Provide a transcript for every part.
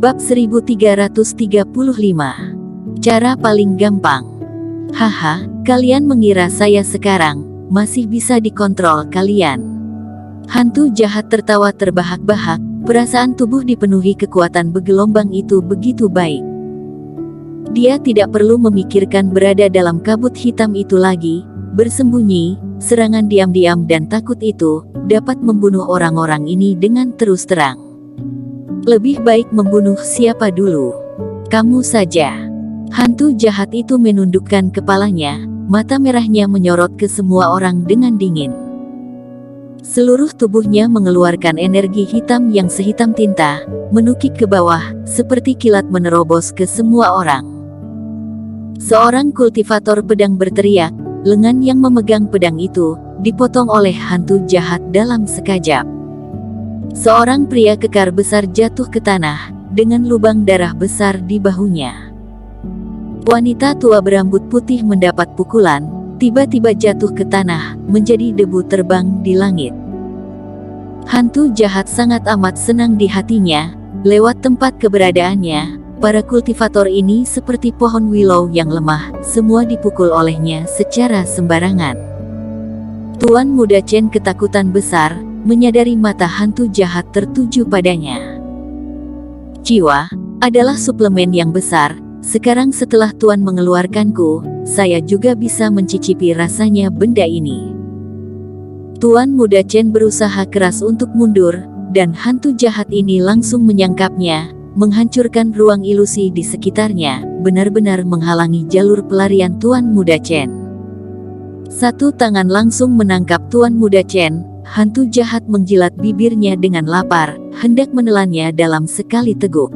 Bab 1335. Cara paling gampang. Haha, kalian mengira saya sekarang masih bisa dikontrol kalian? Hantu jahat tertawa terbahak-bahak, perasaan tubuh dipenuhi kekuatan bergelombang itu begitu baik. Dia tidak perlu memikirkan berada dalam kabut hitam itu lagi, bersembunyi, serangan diam-diam dan takut itu dapat membunuh orang-orang ini dengan terus terang. Lebih baik membunuh siapa dulu? Kamu saja. Hantu jahat itu menundukkan kepalanya, mata merahnya menyorot ke semua orang dengan dingin. Seluruh tubuhnya mengeluarkan energi hitam yang sehitam tinta, menukik ke bawah, seperti kilat menerobos ke semua orang. Seorang kultivator pedang berteriak, lengan yang memegang pedang itu dipotong oleh hantu jahat dalam sekejap. Seorang pria kekar besar jatuh ke tanah, dengan lubang darah besar di bahunya. Wanita tua berambut putih mendapat pukulan, tiba-tiba jatuh ke tanah, menjadi debu terbang di langit. Hantu jahat sangat amat senang di hatinya, lewat tempat keberadaannya, para kultivator ini seperti pohon willow yang lemah, semua dipukul olehnya secara sembarangan. Tuan Muda Chen ketakutan besar, menyadari mata hantu jahat tertuju padanya. Jiwa adalah suplemen yang besar. Sekarang setelah Tuan mengeluarkanku, saya juga bisa mencicipi rasanya benda ini. Tuan Muda Chen berusaha keras untuk mundur, dan hantu jahat ini langsung menyangkapnya, menghancurkan ruang ilusi di sekitarnya, benar-benar menghalangi jalur pelarian Tuan Muda Chen. Satu tangan langsung menangkap Tuan Muda Chen. Hantu jahat menjilat bibirnya dengan lapar, hendak menelannya dalam sekali teguk.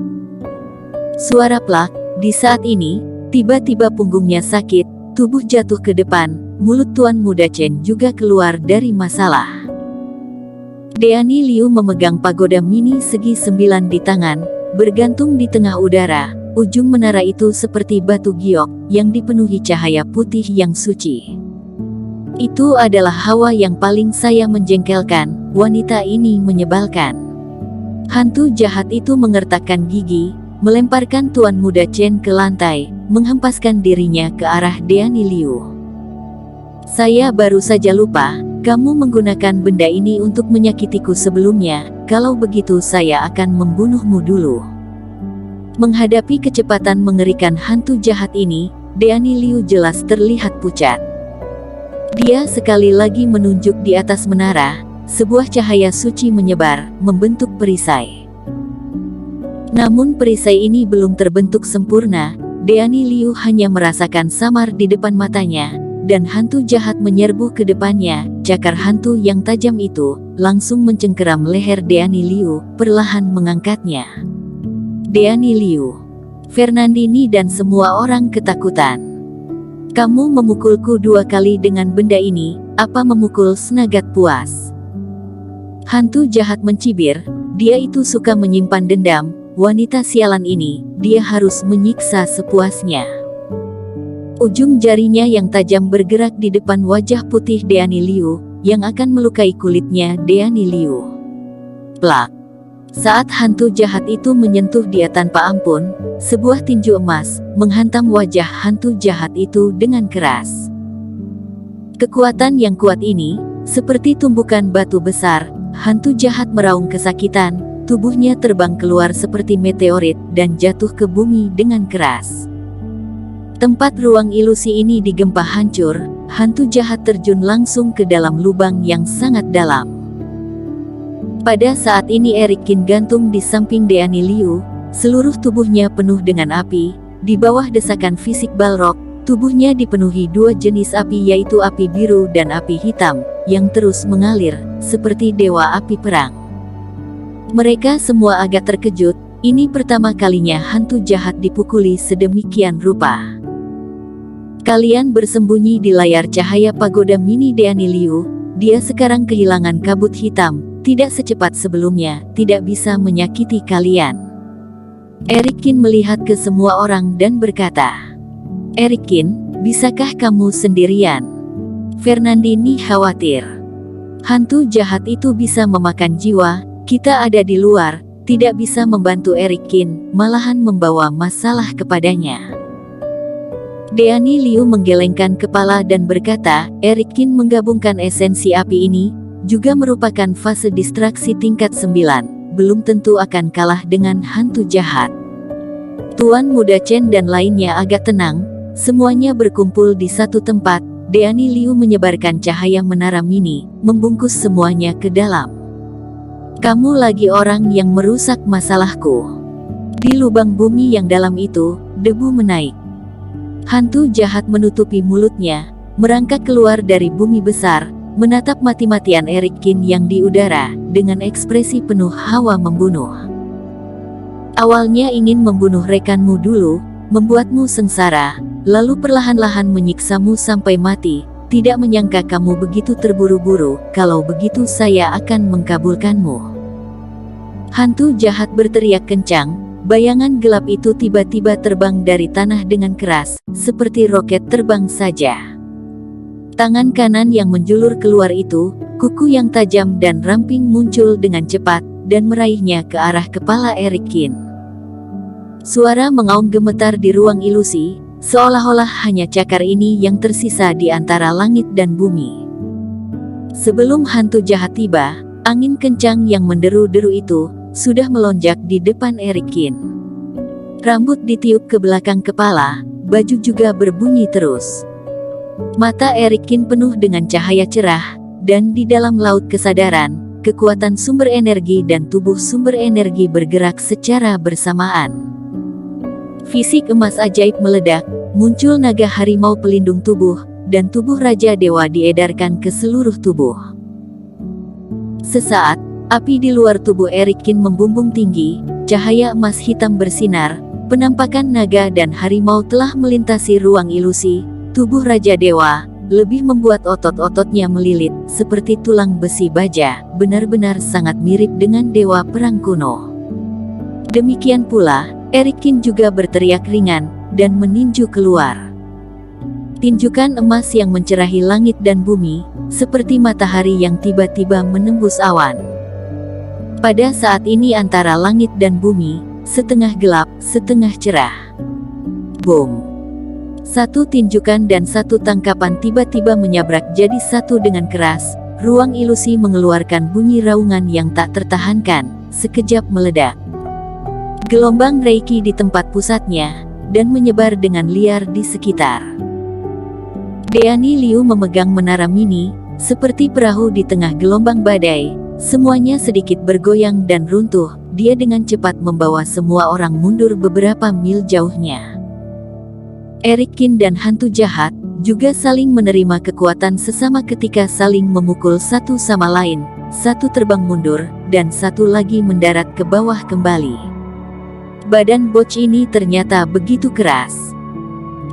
Suara plak, di saat ini, tiba-tiba punggungnya sakit, tubuh jatuh ke depan, mulut Tuan Muda Chen juga keluar dari masalah. Deani Liu memegang pagoda mini segi 9 di tangan, bergantung di tengah udara, ujung menara itu seperti batu giok, yang dipenuhi cahaya putih yang suci. Itu adalah hawa yang paling saya menjengkelkan, wanita ini menyebalkan. Hantu jahat itu mengertakkan gigi, melemparkan Tuan Muda Chen ke lantai, menghempaskan dirinya ke arah Deani Liu. Saya baru saja lupa, kamu menggunakan benda ini untuk menyakitiku sebelumnya, kalau begitu saya akan membunuhmu dulu. Menghadapi kecepatan mengerikan hantu jahat ini, Deani Liu jelas terlihat pucat. Dia sekali lagi menunjuk di atas menara, sebuah cahaya suci menyebar, membentuk perisai. Namun perisai ini belum terbentuk sempurna, Deani Liu hanya merasakan samar di depan matanya, dan hantu jahat menyerbu ke depannya, cakar hantu yang tajam itu, langsung mencengkeram leher Deani Liu, perlahan mengangkatnya. Deani Liu, Fernandini dan semua orang ketakutan. Kamu memukulku 2 kali dengan benda ini, apa memukul Snagat puas? Hantu jahat mencibir, dia itu suka menyimpan dendam, wanita sialan ini, dia harus menyiksa sepuasnya. Ujung jarinya yang tajam bergerak di depan wajah putih Deani Liu, yang akan melukai kulitnya Deani Liu. Plak. Saat hantu jahat itu menyentuh dia tanpa ampun, sebuah tinju emas menghantam wajah hantu jahat itu dengan keras. Kekuatan yang kuat ini, seperti tumbukan batu besar, hantu jahat meraung kesakitan, tubuhnya terbang keluar seperti meteorit dan jatuh ke bumi dengan keras. Tempat ruang ilusi ini digempah hancur, hantu jahat terjun langsung ke dalam lubang yang sangat dalam. Pada saat ini Eric Qin gantung di samping Deani Liu, seluruh tubuhnya penuh dengan api, di bawah desakan fisik Balrog, tubuhnya dipenuhi 2 jenis api yaitu api biru dan api hitam, yang terus mengalir, seperti dewa api perang. Mereka semua agak terkejut, ini pertama kalinya hantu jahat dipukuli sedemikian rupa. Kalian bersembunyi di layar cahaya pagoda mini Deani Liu, dia sekarang kehilangan kabut hitam, tidak secepat sebelumnya, tidak bisa menyakiti kalian. Eric Qin melihat ke semua orang dan berkata, Eric Qin, bisakah kamu sendirian? Fernandini khawatir. Hantu jahat itu bisa memakan jiwa, kita ada di luar, tidak bisa membantu Erikin, malahan membawa masalah kepadanya. Deani Liu menggelengkan kepala dan berkata, Erikin menggabungkan esensi api ini, juga merupakan fase distraksi tingkat 9, belum tentu akan kalah dengan hantu jahat. Tuan Muda Chen dan lainnya agak tenang, semuanya berkumpul di satu tempat. Deani Liu menyebarkan cahaya menara mini, membungkus semuanya ke dalam. Kamu lagi orang yang merusak masalahku. Di lubang bumi yang dalam itu, debu menaik. Hantu jahat menutupi mulutnya, merangkak keluar dari bumi besar, menatap mati-matian Erikin yang di udara, dengan ekspresi penuh hawa membunuh. Awalnya ingin membunuh rekanmu dulu, membuatmu sengsara, lalu perlahan-lahan menyiksamu sampai mati. Tidak menyangka kamu begitu terburu-buru, kalau begitu saya akan mengkabulkanmu. Hantu jahat berteriak kencang. Bayangan gelap itu tiba-tiba terbang dari tanah dengan keras, seperti roket terbang saja. Tangan kanan yang menjulur keluar itu, kuku yang tajam dan ramping muncul dengan cepat, dan meraihnya ke arah kepala Erikin. Suara mengaum gemetar di ruang ilusi, seolah-olah hanya cakar ini yang tersisa di antara langit dan bumi. Sebelum hantu jahat tiba, angin kencang yang menderu-deru itu sudah melonjak di depan Erikin. Rambut ditiup ke belakang kepala, baju juga berbunyi terus. Mata Erikin penuh dengan cahaya cerah, dan di dalam laut kesadaran, kekuatan sumber energi dan tubuh sumber energi bergerak secara bersamaan. Fisik emas ajaib meledak, muncul naga harimau pelindung tubuh, dan tubuh Raja Dewa diedarkan ke seluruh tubuh. Sesaat, api di luar tubuh Erikin membumbung tinggi, cahaya emas hitam bersinar, penampakan naga dan harimau telah melintasi ruang ilusi. Tubuh Raja Dewa lebih membuat otot-ototnya melilit, seperti tulang besi baja, benar-benar sangat mirip dengan dewa perang kuno. Demikian pula, Erikin juga berteriak ringan, dan meninju keluar. Tinjukan emas yang mencerahi langit dan bumi, seperti matahari yang tiba-tiba menembus awan. Pada saat ini antara langit dan bumi, setengah gelap, setengah cerah. Boom! Satu tinjukan dan satu tangkapan tiba-tiba menyabrak jadi satu dengan keras. Ruang ilusi mengeluarkan bunyi raungan yang tak tertahankan, sekejap meledak. Gelombang Reiki di tempat pusatnya, dan menyebar dengan liar di sekitar. Deani Liu memegang menara mini, seperti perahu di tengah gelombang badai. Semuanya sedikit bergoyang dan runtuh. Dia dengan cepat membawa semua orang mundur beberapa mil jauhnya. Erikin dan hantu jahat juga saling menerima kekuatan sesama ketika saling memukul satu sama lain. Satu terbang mundur, dan satu lagi mendarat ke bawah kembali. Badan bocah ini ternyata begitu keras.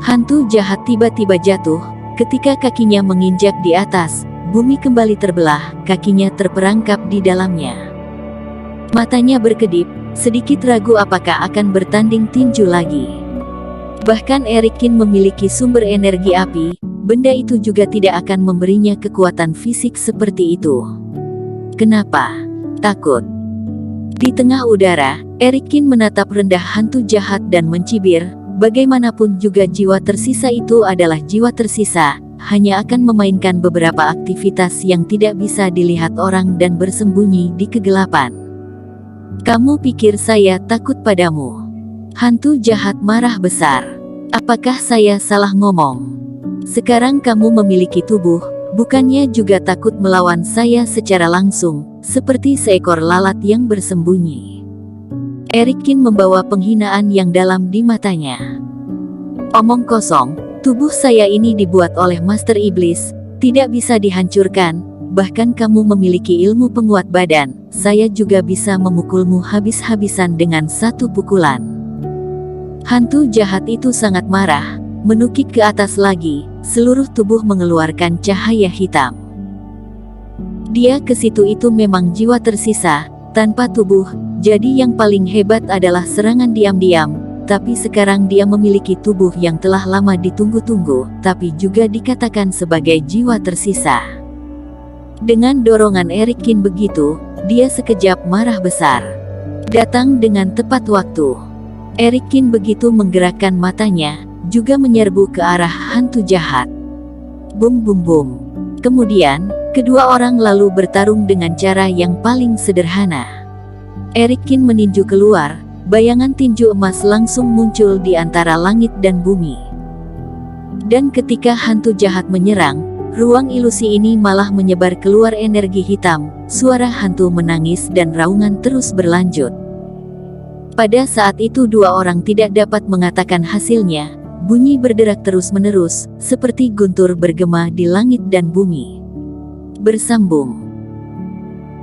Hantu jahat tiba-tiba jatuh, ketika kakinya menginjak di atas. Bumi kembali terbelah, kakinya terperangkap di dalamnya. Matanya berkedip, sedikit ragu apakah akan bertanding tinju lagi. Bahkan Erikin memiliki sumber energi api, benda itu juga tidak akan memberinya kekuatan fisik seperti itu. Kenapa? Takut. Di tengah udara, Erikin menatap rendah hantu jahat dan mencibir, bagaimanapun juga jiwa tersisa itu adalah jiwa tersisa. Hanya akan memainkan beberapa aktivitas yang tidak bisa dilihat orang dan bersembunyi di kegelapan. Kamu pikir saya takut padamu? Hantu jahat marah besar. Apakah saya salah ngomong? Sekarang kamu memiliki tubuh, bukannya juga takut melawan saya secara langsung, seperti seekor lalat yang bersembunyi. Erikin membawa penghinaan yang dalam di matanya. Omong kosong. Tubuh saya ini dibuat oleh Master Iblis, tidak bisa dihancurkan, bahkan kamu memiliki ilmu penguat badan, saya juga bisa memukulmu habis-habisan dengan satu pukulan. Hantu jahat itu sangat marah, menukik ke atas lagi, seluruh tubuh mengeluarkan cahaya hitam. Dia ke situ itu memang jiwa tersisa, tanpa tubuh, jadi yang paling hebat adalah serangan diam-diam. Tapi sekarang dia memiliki tubuh yang telah lama ditunggu-tunggu, tapi juga dikatakan sebagai jiwa tersisa. Dengan dorongan Erikin begitu, dia sekejap marah besar. datang dengan tepat waktu. Erikin begitu menggerakkan matanya, juga menyerbu ke arah hantu jahat. Bum bum bum. Kemudian, kedua orang lalu bertarung dengan cara yang paling sederhana. Erikin meninju keluar, bayangan tinju emas langsung muncul di antara langit dan bumi. Dan ketika hantu jahat menyerang, ruang ilusi ini malah menyebar keluar energi hitam, suara hantu menangis dan raungan terus berlanjut. Pada saat itu dua orang tidak dapat mengatakan hasilnya, bunyi berderak terus-menerus, seperti guntur bergema di langit dan bumi. Bersambung.